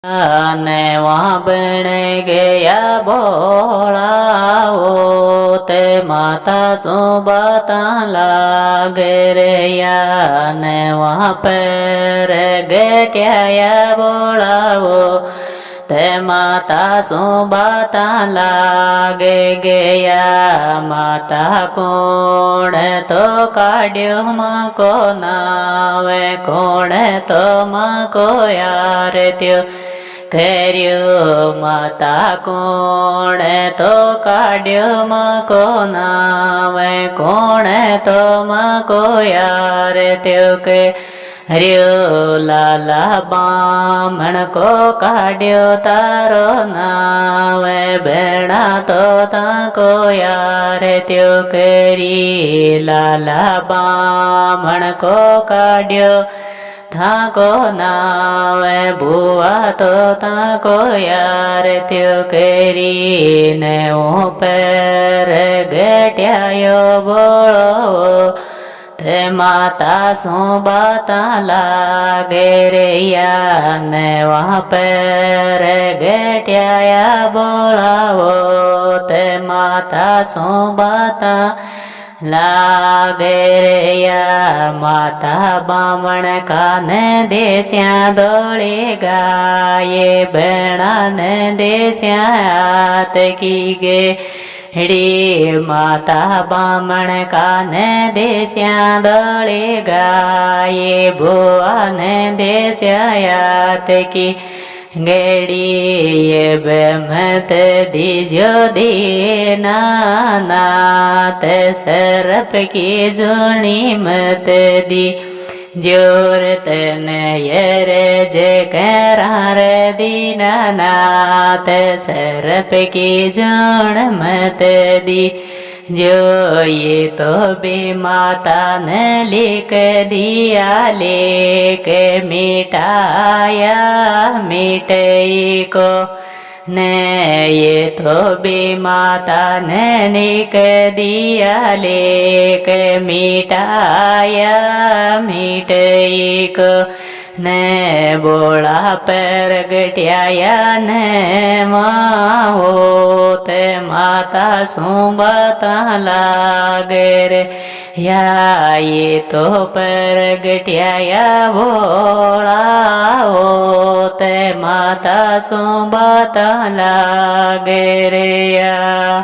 ने वहाँ बन गया भोलाओ ते माता सुबाता लागे रे या ने वहाँ पर गट्याया बोलाओ ते माता सुबाता लागे गया माता कोण तो काढ़्यो मको नावे कोण तो मको यार त्यो કર્યો માતા કોણે તો કાઢ્યો મકો નાવે કોણે તો મકો યાર ત્યો કે હર્યો લાલા બામણ કો કાઢ્યો તારો નાવે બેણા તો તાકો યાર ત્યો કરી લાલા બામણ કો કાઢ્યો થાકો નાવે ભુવા તો તાકો યાર ત્યો કરીને ઉપર ગટ્યાયો બોળો તે માતા સુબાતા લાગે રે યા ને વહાં પર ગટ્યાયા બોળાવો તે માતા સુબાતા लागे रे या माता बामण काने देस्या दौड़े गाये बेणा ने देस्या आत की गे डी माता बामण काने देस्या दौड़े गाये बुआ ने देस्या आत की गेड़ी ये बेमत दीजो दीना नात सरप की जोनी मत दी जोर तने यर जे करार दीना नात सरप की जोन मत दी जो ये तो भी माता ने लिख दिया लेक मिटाया मिटई को ने ये तो भी माता ने लिख दिया लेक मिटाया मिटई को ने बोला पर गट्याया ने माओ ते माता सुबाता लागे रे या ये तो पर गट्याया बोलाओ ते माता सुबाता लागे रे या।